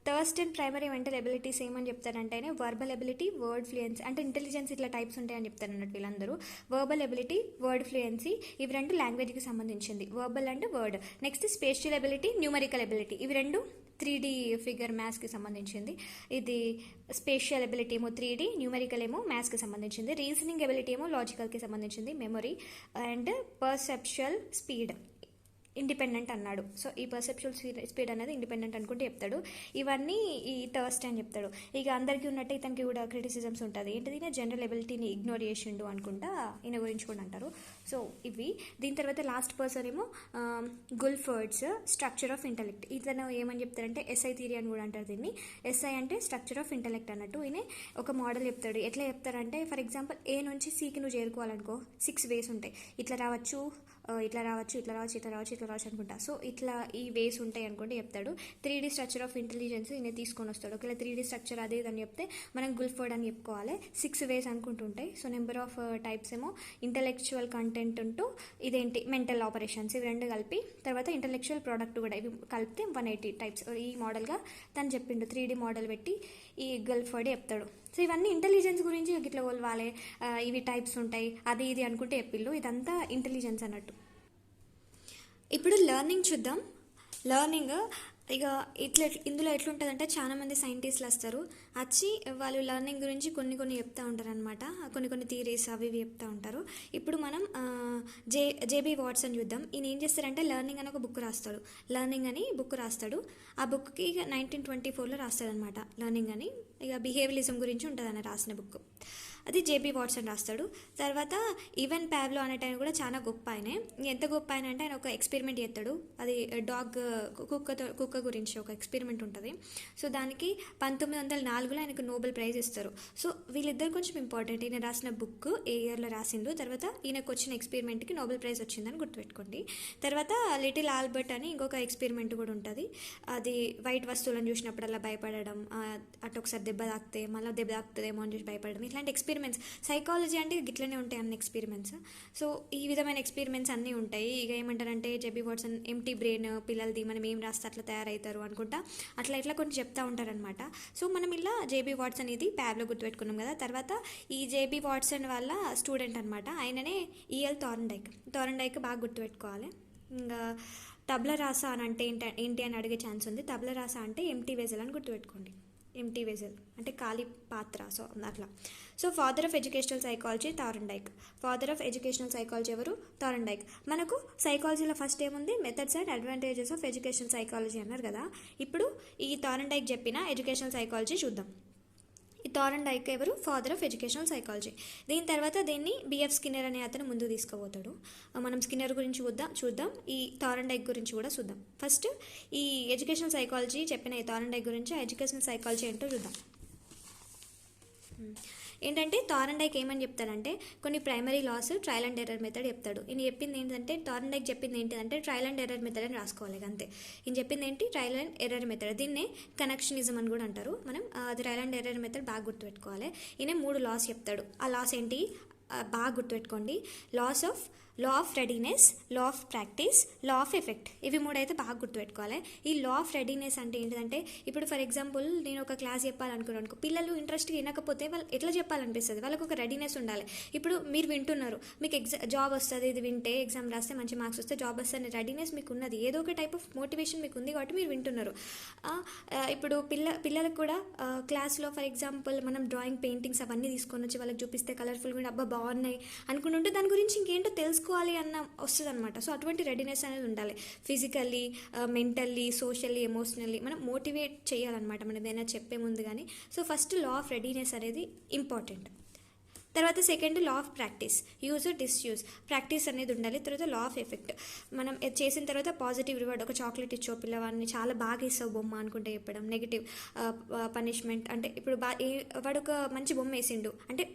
థర్స్టన్ ప్రైమరీ మెంటల్ ఎబిలిటీస్ ఏమని చెప్తారంటే వర్బల్ ఎబిలిటీ, వర్డ్ ఫ్లూయెన్సీ, అంటే ఇంటెలిజెన్స్ ఇట్లా టైప్స్ ఉంటాయని చెప్తారు అన్నట్టు వీళ్ళందరూ. వర్బల్ ఎబిలిటీ, వర్డ్ ఫ్లూయెన్సీ, ఇవి రెండు లాంగ్వేజ్కి సంబంధించింది, verbal and word. Next spatial ability, numerical ability, ఇవి రెండు 3D ఫిగర్ మ్యాథ్స్కి సంబంధించింది. ఇది స్పేషియల్ ఎబిలిటీ ఏమో 3D, న్యూమరికల్ ఏమో మ్యాథ్స్కి సంబంధించింది. రీజనింగ్ ఎబిలిటీ ఏమో లాజికల్కి సంబంధించింది, memory and perceptual speed independent అన్నాడు. సో ఈ పర్సెప్చువల్ స్పీడ్ అనేది ఇండిపెండెంట్ అనుకుంటే చెప్తాడు. ఇవన్నీ ఈ థర్స్ట్ అని చెప్తాడు. ఇక అందరికీ ఉన్నట్టు ఇతనికి కూడా క్రిటిసిజమ్స్ ఉంటుంది. ఏంటిది, జనరల్ ఎబిలిటీని ఇగ్నోర్ చేసిండు అనుకుంటా ఈయన గురించి కూడా అంటారు. సో ఇవి. దీని తర్వాత లాస్ట్ పర్సన్ ఏమో గుల్ఫర్డ్స్, స్ట్రక్చర్ ఆఫ్ ఇంటెలెక్ట్. ఇతను ఏమని చెప్తారంటే ఎస్ఐ థియరీ అని కూడా అంటారు దీన్ని. ఎస్ఐ అంటే స్ట్రక్చర్ ఆఫ్ ఇంటెలెక్ట్ అన్నట్టు. ఈయన ఒక మోడల్ చెప్తాడు. ఎట్లా చెప్తారంటే ఫర్ ఎగ్జాంపుల్ ఏ నుంచి సికి నువ్వు చేరుకోవాలనుకో 6 ways ఉంటాయి. ఇట్లా రావచ్చు, ఇట్లా రావచ్చు, ఇట్లా రావచ్చు, ఇట్లా రావచ్చు, ఇట్లా రావచ్చు అనుకుంటా. సో ఇట్లా ఈ వేస్ ఉంటాయి అనుకుంటే చెప్తాడు. 3D స్ట్రక్చర్ ఆఫ్ ఇంటెలిజెన్స్ ఈయన తీసుకొని వస్తాడు. ఒకవేళ 3D స్ట్రక్చర్ అదే అని చెప్తే మనం గుల్ఫర్డ్ అని చెప్పుకోవాలి. 6 ways అనుకుంటుంటాయి. సో నెంబర్ ఆఫ్ టైప్స్ ఏమో ఇంటెలెక్చువల్ కంటెంట్ ఉంటూ ఇదేంటి మెంటల్ ఆపరేషన్స్, ఇవి రెండు కలిపి తర్వాత ఇంటెలెక్చువల్ ప్రోడక్ట్ కూడా ఇవి కలిపితే 180 టైప్స్. ఈ మోడల్గా తను చెప్పిండు. 3D మోడల్ పెట్టి ఈ గుల్ఫర్డ్ చెప్తాడు. సో ఇవన్నీ ఇంటెలిజెన్స్ గురించి ఇట్లా కొలవాలి, ఇవి టైప్స్ ఉంటాయి, అది ఇది అనుకుంటే చెప్పిళ్ళు. ఇదంతా ఇంటెలిజెన్స్ అన్నట్టు. ఇప్పుడు లెర్నింగ్ చూద్దాం. లెర్నింగ్ ఇక ఇందులో ఎట్లుంటుందంటే చాలామంది సైంటిస్టులు వస్తారు, వచ్చి వాళ్ళు లెర్నింగ్ గురించి కొన్ని చెప్తూ ఉంటారు అనమాట. కొన్ని థియరీస్ అవి ఇవి చెప్తూ ఉంటారు. ఇప్పుడు మనం జేబీ వాట్సన్ చూద్దాం. ఈయన ఏం చేస్తారంటే లెర్నింగ్ అని ఒక బుక్ రాస్తాడు. లెర్నింగ్ అని బుక్ రాస్తాడు. ఆ బుక్కి ఇక 1924లో రాస్తాడనమాట లెర్నింగ్ అని. ఇక బిహేవియలిజం గురించి ఉంటుంది అని రాసిన బుక్. అది జేబీ వాట్సన్ రాస్తాడు. తర్వాత ఈవెన్ పావ్లో అనేటైన కూడా చాలా గొప్ప ఆయనే. ఎంత గొప్ప ఆయన అంటే ఆయన ఒక ఎక్స్పెరిమెంట్ చేస్తాడు. అది కుక్క గురించి ఒక ఎక్స్పెరిమెంట్ ఉంటుంది. సో దానికి 1904లో ఆయనకు నోబెల్ ప్రైజ్ ఇస్తారు. సో వీళ్ళిద్దరు కొంచెం ఇంపార్టెంట్. ఈయన రాసిన బుక్ ఏ ఇయర్లో రాసిండు, తర్వాత ఈయనకు వచ్చిన ఎక్స్పెరిమెంట్కి నోబెల్ ప్రైజ్ వచ్చిందని గుర్తుపెట్టుకోండి. తర్వాత లిటిల్ ఆల్బర్ట్ అని ఇంకొక ఎక్స్పెరిమెంట్ కూడా ఉంటుంది. అది వైట్ వస్తువులను చూసినప్పుడల్లా భయపడడం, అటు ఒకసారి దెబ్బ తాకితే మళ్ళీ దెబ్బ తాకుతుందేమో అని చూసి భయపడడం, ఇట్లాంటి ఎక్స్పెరిమెంట్స్. సైకాలజీ అంటే గిట్లనే ఉంటాయి అన్ని ఎక్స్పెరిమెంట్స్. సో ఈ విధమైన ఎక్స్పెరిమెంట్స్ అన్నీ ఉంటాయి. ఇక ఏమంటారంటే జేబీ వాట్సన్ ఎంటీ బ్రెయిన్ పిల్లలది, మనం ఏం రాస్తే అట్లా తయారవుతారు అనుకుంటా, అట్లా కొన్ని చెప్తా ఉంటారనమాట. సో మనం ఇలా జేబీ వాట్సన్ ఇది ప్యాబ్లో గుర్తుపెట్టుకున్నాం కదా. తర్వాత ఈ జేబీ వాట్సన్ వాళ్ళ స్టూడెంట్ అనమాట, ఆయననే ఈఎల్ థార్న్డైక్ బాగా గుర్తుపెట్టుకోవాలి. ఇంకా తబ్లా రాసా అని అంటే ఏంటి అని అడిగే ఛాన్స్ ఉంది. తబ్లా రాసా అంటే ఎంటీ వెజల్ అని గుర్తుపెట్టుకోండి. ఎంటీ వెజల్ అంటే ఖాళీ పాత్ర. సో అట్లా. So father of educational psychology Thorndike. Father of educational psychology ఎవరు? థార్న్డైక్. మనకు సైకాలజీలో ఫస్ట్ ఏముంది, methods and advantages of educational psychology అన్నారు కదా. ఇప్పుడు ఈ థార్న్డైక్ చెప్పిన ఎడ్యుకేషనల్ సైకాలజీ చూద్దాం. ఈ థార్న్డైక్ ఎవరు? Father of educational psychology. దీని తర్వాత దీన్ని బిఎఫ్ స్కిన్నర్ అనే అతను ముందుకు తీసుకుపోతాడు. మనం స్కిన్నర్ గురించి చూద్దాం, ఈ థార్న్డైక్ గురించి కూడా చూద్దాం. ఫస్ట్ ఈ ఎడ్యుకేషనల్ సైకాలజీ చెప్పిన ఈ థార్న్డైక్ గురించి ఎడ్యుకేషనల్ సైకాలజీ ఏంటో చూద్దాం. ఏంటంటే థార్న్డైక్ ఏమని చెప్తాడంటే కొన్ని primary laws, trial and error method చెప్తాడు. ఈయన చెప్పింది ఏంటంటే థార్న్డైక్ చెప్పింది ఏంటంటే ట్రయల్ అండ్ ఎర్రర్ మెథడ్ అని రాసుకోవాలి అంతే. ఈయన చెప్పింది ఏంటి? Trial and error method. దీన్నే కనెక్షనిజం అని కూడా అంటారు. మనం ట్రయల్ అండ్ ఎర్రర్ మెథడ్ బాగా గుర్తుపెట్టుకోవాలి. ఈయన 3 లాస్ చెప్తాడు. ఆ లాస్ ఏంటి? బాగా గుర్తుపెట్టుకోండి. లా of readiness, law of practice, law of effect, ఇవి 3 అయితే బాగా గుర్తుపెట్టుకోవాలి. ఈ లా ఆఫ్ రెడీనెస్ అంటే ఏంటంటే, ఇప్పుడు ఫర్ ఎగ్జాంపుల్ నేను ఒక క్లాస్ చెప్పాలనుకున్నాను, పిల్లలు ఇంట్రెస్ట్గా వినకపోతే వాళ్ళు ఎట్లా చెప్పాలనిపిస్తుంది, వాళ్ళకు ఒక రెడీనెస్ ఉండాలి. ఇప్పుడు మీరు వింటున్నారు, మీకు జాబ్ వస్తుంది, ఇది వింటే ఎగ్జామ్ రాస్తే మంచి మార్క్స్ వస్తే జాబ్ వస్తుంది, రెడీనెస్ మీకు ఉన్నది, ఏదో ఒక టైప్ ఆఫ్ మోటివేషన్ మీకు ఉంది కాబట్టి మీరు వింటున్నారు. ఇప్పుడు పిల్లలకు కూడా క్లాస్లో ఫర్ ఎగ్జాంపుల్ మనం డ్రాయింగ్, పెయింటింగ్స్ అవన్నీ తీసుకొని వచ్చి వాళ్ళకి చూపిస్తే కలర్ఫుల్గా అబ్బా బాగున్నాయి అనుకుంటుంటే దాని గురించి ఇంకేంటో తెలుసుకోవాలి అన్న వస్తుంది అనమాట. సో అటువంటి రెడీనెస్ అనేది ఉండాలి. ఫిజికల్లీ, మెంటల్లీ, సోషల్లీ, ఎమోషనల్లీ మనం మోటివేట్ చేయాలన్నమాట మనం ఏదైనా చెప్పే ముందు కానీ. So first law of readiness అనేది ఇంపార్టెంట్. తర్వాత second law of practice, use disuse, practice అనేది ఉండాలి. తర్వాత లా ఆఫ్ ఎఫెక్ట్, మనం చేసిన తర్వాత పాజిటివ్ రివార్డ్, ఒక చాక్లెట్ ఇచ్చో పిల్లవాడిని చాలా బాగా ఇస్తావు బొమ్మ అనుకుంటే చెప్పడం. నెగిటివ్ పనిష్మెంట్ అంటే ఇప్పుడు వాడు ఒక మంచి బొమ్మ వేసిండు అంటే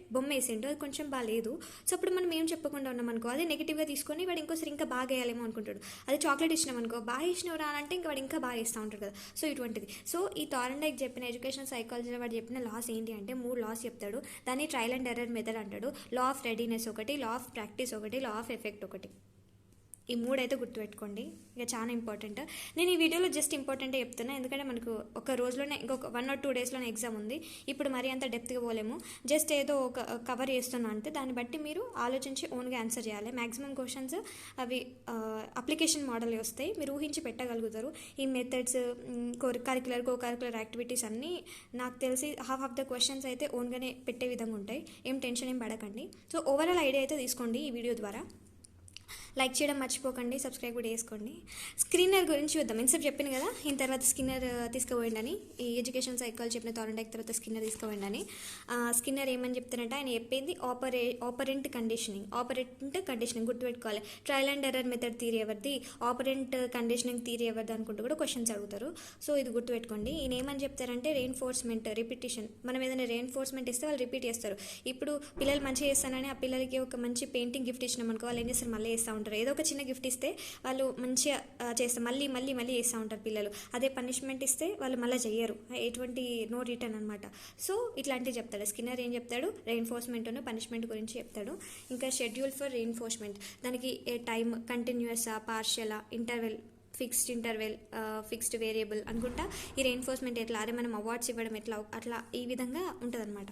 అది కొంచెం బాగాలేదు, సో అప్పుడు మనం ఏం చెప్పకుండా ఉన్నాం అనుకో, అదే నెగిటివ్గా తీసుకొని వాడు ఇంకోసారి ఇంకా బాగా వేయాలేమో అనుకుంటాడు. అదే చాక్లెట్ ఇచ్చినాం అనుకో, బాగా ఇచ్చినవు రా అంటే ఇంకా వాడు ఇంకా బాగా వేస్తూ ఉంటాడు కదా. సో ఇటువంటిది. సో ఈ థార్న్డైక్ చెప్పిన ఎడ్యుకేషన్ సైకాలజీలో వాడు చెప్పిన లాస్ ఏంటి అంటే 3 లాస్ చెప్తాడు. దాన్ని ట్రయల్ అండ్ ఎర్రర్ మెథడ్ అంటాడు. లా ఆఫ్ రెడీనెస్ ఒకటి, లా ఆఫ్ ప్రాక్టీస్ ఒకటి, లా ఆఫ్ ఎఫెక్ట్ ఒకటి. ఈ 3 అయితే గుర్తుపెట్టుకోండి, ఇక చాలా ఇంపార్టెంట్. నేను ఈ వీడియోలో జస్ట్ ఇంపార్టెంటే చెప్తున్నా, ఎందుకంటే మనకు ఒక రోజులోనే ఇంకొక 1 or 2 డేస్లోనే ఎగ్జామ్ ఉంది. ఇప్పుడు మరీ అంత డెప్త్గా పోలేము, జస్ట్ ఏదో ఒక కవర్ చేస్తున్నా అంతే. దాన్ని బట్టి మీరు ఆలోచించి ఓన్గా ఆన్సర్ చేయాలి. మ్యాక్సిమం క్వశ్చన్స్ అవి అప్లికేషన్ మోడల్ వస్తాయి, మీరు ఊహించి పెట్టగలుగుతారు. ఈ మెథడ్స్, కో కరికులర్ యాక్టివిటీస్ అన్నీ నాకు తెలిసి హాఫ్ ఆఫ్ ద క్వశ్చన్స్ అయితే ఓన్గానే పెట్టే విధంగా ఉంటాయి. ఏం టెన్షన్ ఏం పడకండి. సో ఓవరాల్ ఐడియా అయితే తీసుకోండి ఈ వీడియో ద్వారా. లైక్ చేయడం మర్చిపోకండి, సబ్స్క్రైబ్ కూడా చేసుకోండి. స్కిన్నర్ గురించి చూద్దాం. ఇన్సెప్ట్ చెప్పాను కదా, ఈ తర్వాత స్కిన్నర్ తీసుకుపోయిండని, ఈ ఎడ్యుకేషన్ సైకాలజీ చెప్పిన థార్న్డైక్ తర్వాత స్కిన్నర్ తీసుకుపోయిండని. స్కిన్నర్ ఏమని చెప్తారంటే, ఆయన చెప్పింది ఆపరెంట్ కండిషనింగ్ గుర్తుపెట్టుకోవాలి. Trial and error method theory ఎవరిది, ఆపరెంట్ కండిషనింగ్ థియరీ ఎవరిది అనుకుంటూ కూడా క్వశ్చన్స్ అడుగుతారు. సో ఇది గుర్తుపెట్టుకోండి. ఈయన ఏమని చెప్తారంటే, రెయిన్ఫోర్స్మెంట్, రిపిటేషన్. మనం ఏదైనా రెయిన్ఫోర్స్మెంట్ ఇస్తే వాళ్ళు రిపీట్ చేస్తారు. ఇప్పుడు పిల్లలు మంచిగా చేస్తానని ఆ పిల్లలకి ఒక మంచి పెయింటింగ్ గిఫ్ట్ ఇచ్చినాం అనుకో, వాళ్ళు ఏం చేస్తారు, మళ్ళీ చేస్తూ ఉంటారు. ఏదో ఒక చిన్న గిఫ్ట్ ఇస్తే వాళ్ళు మంచిగా చేస్తారు, మళ్ళీ చేస్తూ ఉంటారు పిల్లలు. అదే పనిష్మెంట్ ఇస్తే వాళ్ళు మళ్ళీ చెయ్యరు, ఎటువంటి నో రిటర్న్ అనమాట. సో ఇట్లాంటివి చెప్తాడు స్కిన్నర్. ఏం చెప్తాడు, రెయిన్ఫోర్స్మెంట్ పనిష్మెంట్ గురించి చెప్తాడు. ఇంకా షెడ్యూల్ ఫర్ రెయిన్ఫోర్స్మెంట్, దానికి టైం, కంటిన్యూయసా, పార్షియలా, interval, fixed interval, fixed variable అనుకుంటా. ఈ రెయిన్ఫోర్స్మెంట్ ఎట్లా, అదే మనం అవార్డ్స్ ఇవ్వడం ఎట్లా, అట్లా ఈ విధంగా ఉంటుంది అనమాట.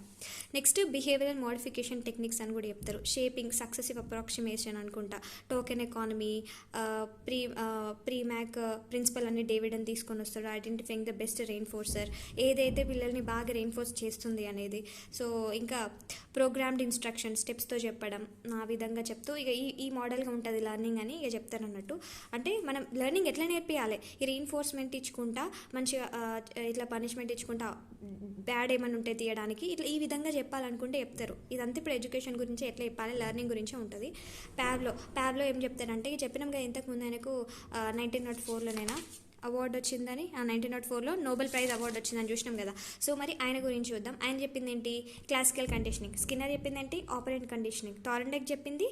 నెక్స్ట్ బిహేవియరల్ మోడిఫికేషన్ టెక్నిక్స్ అని కూడా చెప్తారు. షేపింగ్, సక్సెసివ్ అప్రాక్సిమేషన్ అనుకుంటా, టోకెన్ ఎకానమీ, ప్రీమ్యాక్ ప్రిన్సిపల్ అని డేవిడ్ అని తీసుకొని వస్తాడు. ఐడెంటిఫైయింగ్ ద బెస్ట్ రెయిన్ఫోర్సర్, ఏదైతే పిల్లల్ని బాగా రెయిన్ఫోర్స్ చేస్తుంది అనేది. సో ఇంకా ప్రోగ్రామ్డ్ ఇన్స్ట్రక్షన్, స్టెప్స్తో చెప్పడం, ఆ విధంగా చెప్తూ ఇక ఈ మోడల్గా ఉంటుంది లెర్నింగ్ అని ఇక చెప్తారు అన్నట్టు. అంటే మనం లెర్నింగ్ ఎట్లా నేర్పియాలి, ఈ రీఇన్ఫోర్స్మెంట్ ఇచ్చుకుంటా, మంచిగా ఇట్లా పనిష్మెంట్ ఇచ్చుకుంటా, బ్యాడ్ ఏమైనా ఉంటే తీయడానికి, ఇట్లా ఈ విధంగా చెప్పాలనుకుంటే చెప్తారు. ఇదంతా ఇప్పుడు ఎడ్యుకేషన్ గురించి ఎట్లా చెప్పాలి, లెర్నింగ్ గురించే ఉంటుంది. ప్యాబ్లో ఏం చెప్తారంటే, చెప్పినాం కదా ఇంతకుముందు ఆయనకు 1904లోనైనా అవార్డు వచ్చిందని, 1904లో నోబెల్ ప్రైజ్ అవార్డు వచ్చిందని చూసినాం కదా. సో మరి ఆయన గురించి చూద్దాం. ఆయన చెప్పింది ఏంటి, క్లాసికల్ కండిషనింగ్. స్కిన్నర్ చెప్పింది ఏంటి, ఆపరెంట్ కండిషనింగ్. థార్న్డైక్ చెప్పింది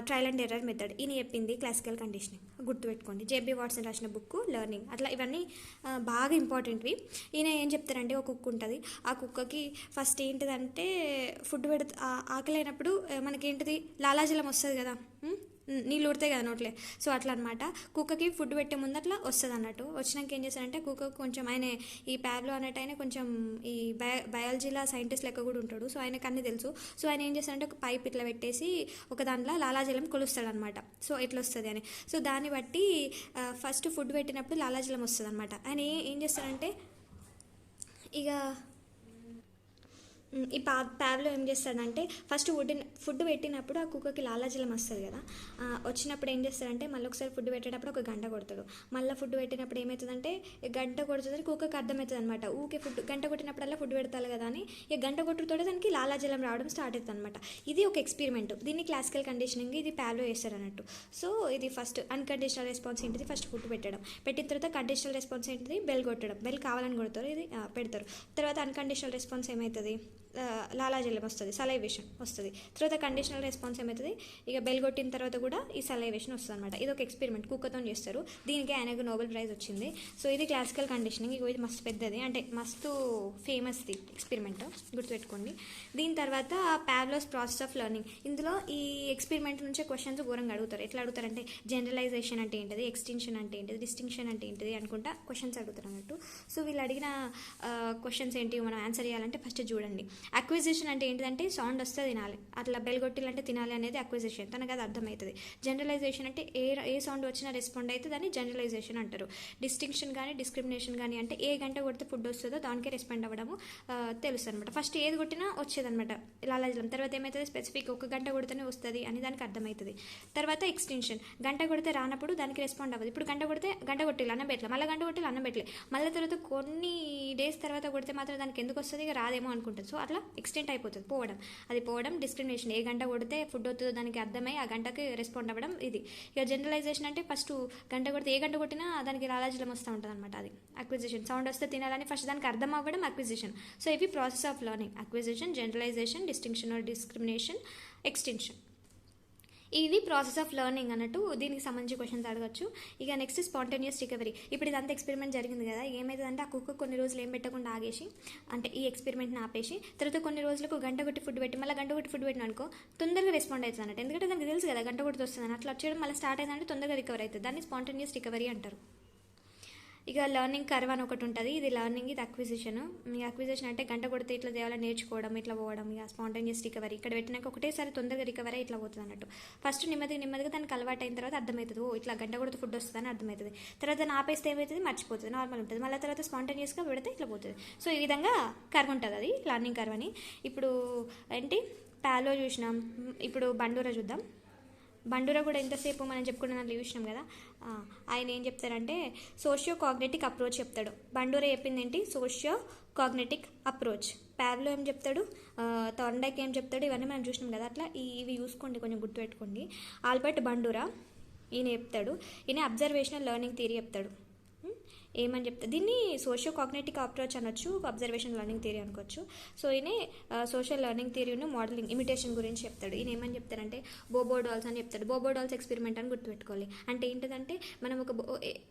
ట్రయల్ అండ్ ఎర్రర్ మెథడ్. ఈయన చెప్పింది క్లాసికల్ కండిషనింగ్. గుర్తుపెట్టుకోండి, జేబీ వాట్సన్ రాసిన బుక్ లెర్నింగ్. అట్లా ఇవన్నీ బాగా ఇంపార్టెంట్వి. ఈయన ఏం చెప్తారంటే, ఒక కుక్క ఉంటుంది, ఆ కుక్కకి ఫస్ట్ ఏంటిదంటే ఫుడ్ ఆకలి అయినప్పుడు మనకేంటిది లాలాజలం వస్తుంది కదా, నీళ్ళు ఉడతాయి కదా నోట్లే. సో అట్లా అనమాట, కుక్కకి ఫుడ్ పెట్టే ముందు అట్లా వస్తుంది అన్నట్టు. వచ్చినాక ఏం చేస్తారంటే, కుక్కకు కొంచెం ఆయన ఈ ప్యాబ్లో అన్నట్టు ఆయన కొంచెం ఈ బయాలజీలో సైంటిస్ట్ లెక్క కూడా ఉంటాడు. సో ఆయనకు అన్నీ తెలుసు. సో ఆయన ఏం చేస్తారంటే, ఒక పైప్ ఇట్లా పెట్టేసి ఒక దాంట్లో లాలాజలం కొలుస్తాడు అనమాట. సో ఎట్లా వస్తుంది అని. సో దాన్ని బట్టి ఫస్ట్ ఫుడ్ పెట్టినప్పుడు లాలాజలం వస్తుంది అనమాట. ఆయన ఏం చేస్తారంటే, ఇక ఈ ప్యాబ్లో ఏం చేస్తాడంటే, ఫస్ట్ ఫుడ్ పెట్టినప్పుడు ఆ కుక్కకి లాలాజలం వస్తుంది కదా, వచ్చినప్పుడు ఏం చేస్తాడంటే, మళ్ళీ ఒకసారి ఫుడ్ పెట్టేటప్పుడు ఒక గంట కొడతాడు. మళ్ళీ ఫుడ్ పెట్టినప్పుడు ఏమవుతుందంటే, గంట కొడుతుందని కుక్కకి అర్థమవుతుంది అనమాట. ఊకే గంట కొట్టినప్పుడల్లా ఫుడ్ పెడతారు కదా అని, ఇక గంట కొట్టుతోటే దానికి లాలాజలం రావడం స్టార్ట్ అవుతుంది అనమాట. ఇది ఒక ఎక్స్పెరిమెంట్. దీన్ని క్లాసికల్ కండిషనింగ్, ఇది ప్యాబ్లో చేస్తారు అన్నట్టు. సో ఇది ఫస్ట్ అన్కండిషనల్ రెస్పాన్స్ ఏంటిది, ఫస్ట్ ఫుడ్ పెట్టడం. పెట్టిన తర్వాత కండిషనల్ రెస్పాన్స్ ఏంటిది, బెల్ కొట్టడం. బెల్ కావాలని కొడతారు, ఇది పెడతారు. తర్వాత అన్కండిషనల్ రెస్పాన్స్ ఏమవుతుంది, లాలాజలం వస్తుంది, సలైవేషన్ వస్తుంది. తర్వాత కండిషనల్ రెస్పాన్స్ ఏమవుతుంది, ఇక బెల్ కొట్టిన తర్వాత కూడా ఈ సలైవేషన్ వస్తుంది అనమాట. ఇది ఒక ఎక్స్పెరిమెంట్ కుక్కతో చేస్తారు, దీనికి ఆయనకు నోబెల్ ప్రైజ్ వచ్చింది. సో ఇది క్లాసికల్ కండిషనింగ్. ఇది మస్తు పెద్దది, అంటే మస్తు ఫేమస్ది ఎక్స్పెరిమెంట్, గుర్తుపెట్టుకోండి. దీని తర్వాత పావ్లోస్ ప్రాసెస్ ఆఫ్ లెర్నింగ్. ఇందులో ఈ ఎక్స్పెరిమెంట్ నుంచే క్వశ్చన్స్ ఘోరంగా అడుగుతారు. ఎట్లా అడుగుతారంటే జనరలైజేషన్ అంటే ఏంటిది, ఎక్స్టెన్షన్ అంటే ఏంటిది, డిస్టింక్షన్ అంటే ఏంటిది అనుకుంటా క్వశ్చన్స్ అడుగుతారు అన్నట్టు. సో వీళ్ళు అడిగిన క్వశ్చన్స్ ఏంటి మనం ఆన్సర్ చేయాలంటే ఫస్ట్ చూడండి. అక్విజిషన్ అంటే ఏంటిదంటే సౌండ్ వస్తే తినాలి, అట్లా బెల్ కొట్టిలంటే తినాలి అనేది అక్విజిషన్, తనకు అది అర్థమవుతుంది. జనరలైజేషన్ అంటే ఏ సౌండ్ వచ్చినా రెస్పాండ్ అయితే దాన్ని జనరలైజేషన్ అంటారు. డిస్టింక్షన్ కానీ డిస్క్రిమినేషన్ కానీ అంటే ఏ గంట కొడితే ఫుడ్ వస్తుందో దానికే రెస్పాండ్ అవ్వడము తెలుసు అనమాట. ఫస్ట్ ఏది కొట్టినా వచ్చేదనమాట లాలాజలం, తర్వాత ఏమవుతుంది స్పెసిఫిక్ ఒక గంట కొడితేనే వస్తుంది అని దానికి అర్థమవుతుంది. తర్వాత ఎక్స్టెన్షన్, గంట కొడితే రానప్పుడు దానికి రెస్పాండ్ అవ్వదు. ఇప్పుడు గంట కొడితే గంట కొట్టిల్లు అన్నం పెట్టలే, మళ్ళీ గంట కొట్టిల్లు అన్నం పెట్టలే, మళ్ళీ తర్వాత కొన్ని డేస్ తర్వాత కొడితే మాత్రం దానికి ఎందుకు వస్తుంది, ఇక రాదేమో అనుకుంటుంది. సో అట్లా ఎక్స్టెంట్ అయిపోతుంది, పోవడం డిస్క్రిమినేషన్. ఏ గంట కొడితే ఫుడ్ అవుతుందో దానికి అర్థమై ఆ గంటకి రెస్పాండ్ అవ్వడం ఇది. ఇక జనరలైజేషన్ అంటే ఫస్ట్ గంట కొడితే ఏ గంట కొట్టినా దానికి లాలాజలం వస్తూ ఉంటుంది అనమాట. అది అక్విజిషన్, సౌండ్ వస్తే తినాలని ఫస్ట్ దానికి అర్థం అవ్వడం అక్విజిషన్. సో ఇవి process of learning: acquisition, generalisation, distinction or discrimination, extension. ఇవి ప్రాసెస్ ఆఫ్ లెర్నింగ్ అన్నట్టు. దీనికి సంబంధించి క్వశ్చన్స్ అడగచ్చు. ఇక నెక్స్ట్ స్పాంటేనియస్ రికవరీ. ఇప్పుడు ఇదంతా ఎక్స్పెరిమెంట్ జరిగింది కదా, ఏమైతుందంటే ఆ కుక్క కొన్ని రోజులు ఏం పెట్టకుండా ఆగేసి, అంటే ఈ ఎక్స్పెరిమెంట్ని ఆపేసి తర్వాత కొన్ని రోజులకు గంట కొట్టి ఫుడ్ పెట్టి మళ్ళీ గంట కొట్టి ఫుడ్ పెట్టిన అనుకో తొందరగా రెస్పాండ్ అవుతుంది అన్నట్టు. ఎందుకంటే దానికి తెలుసు కదా గంట కొట్టి వస్తుంది, అట్లా వచ్చేయడం మళ్ళీ స్టార్ట్ అయిందంటే తొందరగా రికవర్ అవుతుంది. దాన్ని స్పాంటేనియస్ రికవరీ అంటారు. ఇక లెర్నింగ్ కర్వ్ అని ఒకటి ఉంటుంది, ఇది లెర్నింగ్, ఇది అక్విజిషన్. మీ అక్విజిషన్ అంటే గంట కొడితే ఇట్లా చేయాలని నేర్చుకోవడం, ఇట్లా పోవడం. ఇక స్పాంటేనియస్ రికవరీ, ఇక్కడ పెట్టినాక ఒకటేసారి తొందరగా రికవరీ ఇట్లా పోతుంది అన్నట్టు. ఫస్ట్ నెమ్మదిగా దానికి అలవాటు అయిన తర్వాత అర్థమవుతుంది, ఓ ఇట్లా గంట కొడితే ఫుడ్ వస్తుందని అర్థమవుతుంది. తర్వాత దాన్ని ఆపేస్తే ఏమవుతుంది, మర్చిపోతుంది, నార్మల్ ఉంటుంది. మళ్ళీ తర్వాత స్పాంటేనియస్గా పెడితే ఇట్లా పోతుంది. సో ఈ విధంగా కర్వ్ ఉంటుంది, అది లెర్నింగ్ కర్వ్ అని. ఇప్పుడు ఏంటి పాలో చూసినాం, ఇప్పుడు బండూరా చూద్దాం. బండూరా కూడా ఎంతసేపు మనం చెప్పుకున్న దాంట్లో చూసినాం కదా. ఆయన ఏం చెప్తారంటే సోషియో కాగ్నెటిక్ అప్రోచ్ చెప్తాడు. బండూరా చెప్పింది ఏంటి, సోషియో కాగ్నెటిక్ అప్రోచ్. పావ్లో ఏం చెప్తాడు, థార్న్డైక్ ఏం చెప్తాడు, ఇవన్నీ మనం చూసినాం కదా. అట్లా ఇవి చూసుకోండి, కొంచెం గుర్తుపెట్టుకోండి. ఆల్బర్ట్ బండూరా ఈయన చెప్తాడు, ఈయన అబ్జర్వేషనల్ లెర్నింగ్ థియరీ చెప్తాడు. ఏమని చెప్తాడు, దీన్ని సోషియో కాగ్నేటివ్ అప్రోచ్ అనొచ్చు, అబ్జర్వేషన్ లెర్నింగ్ థియరీ అనుకోవచ్చు. సో ఈయన సోషల్ లెర్నింగ్ థియరీను మోడలింగ్ ఇమిటేషన్ గురించి చెప్తాడు. ఈయన ఏమని చెప్తారంటే బోబో డాల్స్ అని చెప్తాడు. బోబో డాల్స్ ఎక్స్పెరిమెంట్ అని గుర్తుపెట్టుకోవాలి. అంటే ఏంటిదంటే మనం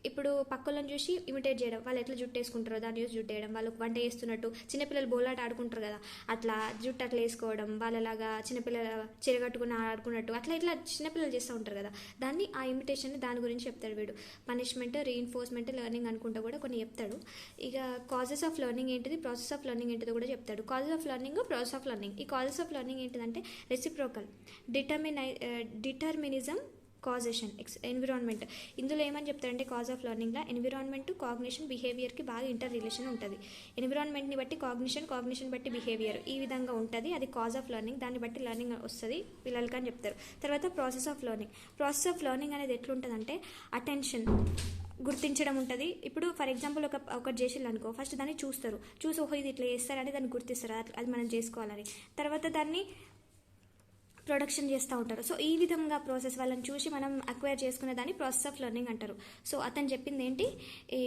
ఇప్పుడు పక్కలను చూసి ఇమిటేట్ చేయడం, వాళ్ళు ఎట్లా జుట్టు వేసుకుంటారో దాన్ని చూసి జుట్టు వేయడం, వాళ్ళు వంట చేస్తున్నట్టు చిన్నపిల్లలు బోలాట ఆడుకుంటారు కదా, అట్లా జుట్టు అట్లా వేసుకోవడం, వాళ్ళలాగా చిన్నపిల్లలు చిరగట్టుకుని ఆడుకున్నట్టు అట్లా ఇట్లా చిన్నపిల్లలు చేస్తూ ఉంటారు కదా, దాన్ని ఆ ఇమిటేషన్ దాని గురించి చెప్తాడు వీడు. పనిష్మెంట్, రీఇన్ఫోర్స్మెంట్, లెర్నింగ్ అనుకుంటా కూడా కొన్ని చెప్తాడు. ఇక కాజెస్ ఆఫ్ లెర్నింగ్ ఏంటిది, ప్రాసెస్ ఆఫ్ లెర్నింగ్ ఏంటిదో కూడా చెప్తాడు. Causes of learning, process of learning. ఈ కాజెస్ ఆఫ్ లెర్నింగ్ ఏంటిదంటే రెసిప్రోకల్, డిటర్మినిజం, కాజేషన్, ఎన్విరాన్మెంట్. ఇందులో ఏమని చెప్తారంటే కాజ్ ఆఫ్ లెర్నింగ్లో ఎన్విరాన్మెంట్, కాగ్నిషన్, బిహేవియర్కి బాగా ఇంటర్ రిలేషన్ ఉంటుంది. ఎన్విరాన్మెంట్ని బట్టి కాగ్నిషన్, కాగ్నిషన్ బట్టి బిహేవియర్, ఈ విధంగా ఉంటుంది. అది కాజ్ ఆఫ్ లెర్నింగ్, దాన్ని బట్టి లెర్నింగ్ వస్తుంది పిల్లలకి అని చెప్తారు. తర్వాత process of learning. Process of learning అనేది ఎట్లుంటుందంటే అటెన్షన్, గుర్తించడం ఉంటుంది. ఇప్పుడు ఫర్ ఎగ్జాంపుల్ ఒకటి చేసిల్లు అనుకో, ఫస్ట్ దాన్ని చూస్తారు, చూసి ఓహో ఇది ఇట్లా చేస్తారని దాన్ని గుర్తిస్తారు, అది మనం చేసుకోవాలని. తర్వాత దాన్ని ప్రొడక్షన్ చేస్తూ ఉంటారు. సో ఈ విధంగా ప్రాసెస్ వాళ్ళని చూసి మనం అక్వైర్ చేసుకునే దాన్ని ప్రాసెస్ ఆఫ్ లెర్నింగ్ అంటారు. సో అతను చెప్పింది ఏంటి, ఈ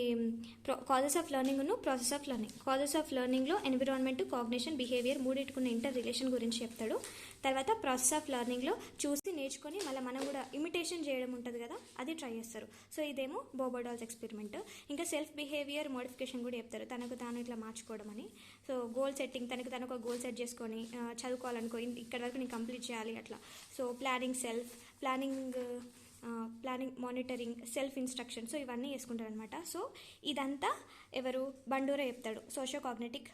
కాజెస్ ఆఫ్ లెర్నింగ్ను process of learning. Causes of లెర్నింగ్లో ఎన్విరాన్మెంట్, కాగ్నిషన్, బిహేవియర్ మూడింటికున్న ఇంటర్ రిలేషన్ గురించి చెప్తాడు. తర్వాత ప్రాసెస్ ఆఫ్ లెర్నింగ్లో చూసి నేర్చుకొని మళ్ళీ మనం కూడా ఇమిటేషన్ చేయడం ఉంటుంది కదా, అది ట్రై చేస్తారు. సో ఇదేమో బోబో డాల్స్ ఎక్స్పెరిమెంట్. ఇంకా సెల్ఫ్ బిహేవియర్ మోడిఫికేషన్ కూడా చెప్తారు, తనకు తాను ఇట్లా మార్చుకోవడం అని. సో గోల్ సెట్టింగ్, తనకు ఒక గోల్ సెట్ చేసుకొని చదువుకోవాలనుకో, ఇక్కడ వరకు నేను కంప్లీట్ చేయాలి అట్లా. So planning, monitoring, self instruction, so ఇవన్నీ వేసుకుంటారనమాట. సో ఇదంతా ఎవరు, బండూరా చెప్తాడు, సోషియో కాగ్నేటిక్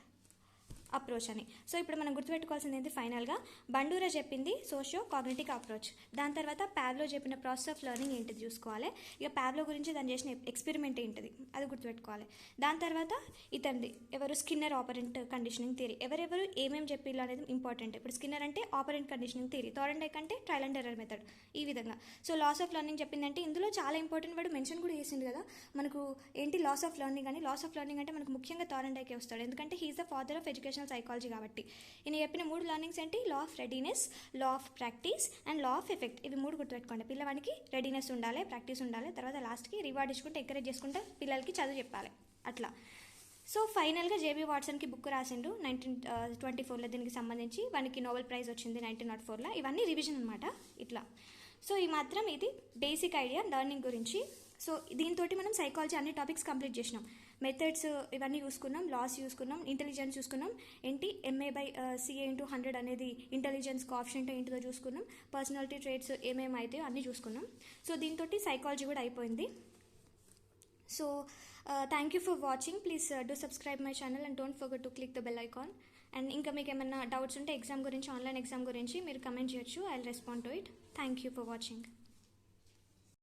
అప్రోచ్ అని. సో ఇప్పుడు మనం గుర్తుపెట్టుకోవాల్సింది ఏంటి, ఫైనల్గా బండూరా చెప్పింది సోషియో కాగ్నేటివ్ అప్రోచ్. దాని తర్వాత పావ్లో చెప్పిన ప్రాసెస్ ఆఫ్ లెర్నింగ్ ఏంటిది చూసుకోవాలి. ఇక పావ్లో గురించి దాన్ని చేసిన ఎక్స్పెరిమెంట్ ఏంటిది అది గుర్తుపెట్టుకోవాలి. దాని తర్వాత ఇతంది ఎవరు, స్కిన్నర్ ఆపరెంట్ కండిషనింగ్ థియరీ. ఎవరెవరు ఏమేమి చెప్పిల్లు అనేది ఇంపార్టెంట్. ఇప్పుడు స్కిన్నర్ అంటే ఆపరెంట్ కండిషనింగ్ థియరీ, థార్న్డైక్ అంటే ట్రయల్ అండ్ ఎర్రర్ మెథడ్, ఈ విధంగా. సో లాస్ ఆఫ్ లెర్నింగ్ చెప్పిందంటే ఇందులో చాలా ఇంపార్టెంట్ వాడు మెన్షన్ కూడా చేసింది కదా మనకు ఏంటి, లాస్ ఆఫ్ లెర్నింగ్ అని. లాస్ ఆఫ్ లెర్నింగ్ అంటే మనకు ముఖ్యంగా థార్న్డైకే వస్తాడు, ఎందుకంటే he's the father of education psychology కాబట్టి. ఈయన చెప్పిన 3 లెర్నింగ్స్ ఏంటి, law of readiness, law of practice and law of effect. ఇవి 3 గుర్తుపెట్టుకోండి. పిల్లవానికి రెడీనెస్ ఉండాలి, ప్రాక్టీస్ ఉండాలి, తర్వాత లాస్ట్కి రివార్డ్ ఇచ్చుకుంటే ఎంకరేజ్ చేసుకుంటే పిల్లలకి చదువు చెప్పాలి అట్లా. సో ఫైనల్గా జేబీ వాట్సన్కి బుక్ రాసిండు 1924లో, దీనికి సంబంధించి వానికి నోబెల్ ప్రైజ్ వచ్చింది 1904లో. ఇవన్నీ రివిజన్ అనమాట ఇట్లా. సో ఈ మాత్రం ఇది బేసిక్ ఐడియా లెర్నింగ్ గురించి. సో దీంతో మనం సైకాలజీ అన్ని టాపిక్స్ కంప్లీట్ చేసినాం. మెథడ్స్ ఇవన్నీ చూసుకున్నాం, లాస్ చూసుకున్నాం, ఇంటెలిజెన్స్ చూసుకున్నాం, ఏంటి MA/CA × 100 అనేది ఇంటెలిజెన్స్ కోఎఫిషియంట్ ఏంటిదో చూసుకున్నాం, పర్సనాలిటీ ట్రేట్స్ ఏమేమి అయితే అన్నీ చూసుకున్నాం. సో దీంతో సైకాలజీ కూడా అయిపోయింది. So thank you for watching. Please do subscribe my channel and don't forget to click the bell icon. And ఇంకా మీకు ఏమైనా డౌట్స్ ఉంటే ఎగ్జామ్ గురించి, ఆన్లైన్ ఎగ్జామ్ గురించి మీరు కమెంట్ చేయొచ్చు. I will respond to it. Thank you for watching.